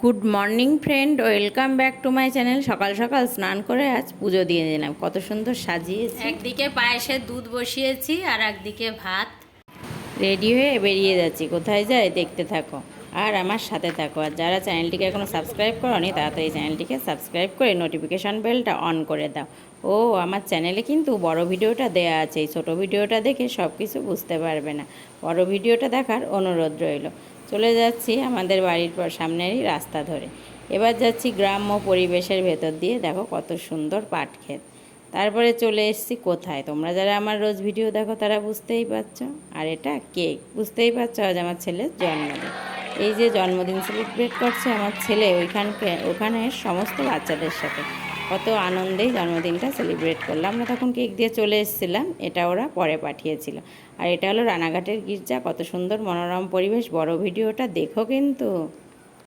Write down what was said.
Good morning friend, welcome back to my channel. সকাল সকাল স্নান করে আজ পুজো দিয়ে দিলাম। কত সুন্দর সাজিয়েছি। একদিকে পায়েসের দুধ বসিয়েছি আর একদিকে ভাত রেডি হয়ে বেরিয়ে যাচ্ছি। কোথায় যায় দেখতে থাকো আর আমার সাথে থাকো। আর যারা চ্যানেলটিকে এখনও সাবস্ক্রাইব করোনি তাড়াতাড়ি চ্যানেলটিকে সাবস্ক্রাইব করে নোটিফিকেশান বেলটা অন করে দাও। ও আমার চ্যানেলে কিন্তু বড় ভিডিওটা দেয়া আছে, এই ছোটো ভিডিওটা দেখে সব কিছু বুঝতে পারবে না। বড় ভিডিওটা দেখার অনুরোধ রইল। চলে যাচ্ছি আমাদের বাড়ির সামনেরই রাস্তা ধরে। এবার যাচ্ছি গ্রাম্য পরিবেশের ভেতর দিয়ে। দেখো কত সুন্দর পাট ক্ষেত। তারপরে চলে এসেছি কোথায়, তোমরা যারা আমার রোজ ভিডিও দেখো তারা বুঝতেই পারছো। আর এটা কেক, বুঝতেই পারছো আজ আমার ছেলের জন্মদিন। এই যে জন্মদিন সেলিব্রেট করছে আমার ছেলে ওখানে সমস্ত বাচ্চাদের সাথে। কত আনন্দেই জন্মদিনটা সেলিব্রেট করলাম। আমরা তখন কেক দিয়ে চলে এসেছিলাম, এটা ওরা পরে পাঠিয়েছিল। আর এটা হলো রানাঘাটের গির্জা। কত সুন্দর মনোরম পরিবেশ। বড় ভিডিওটা দেখো কিন্তু।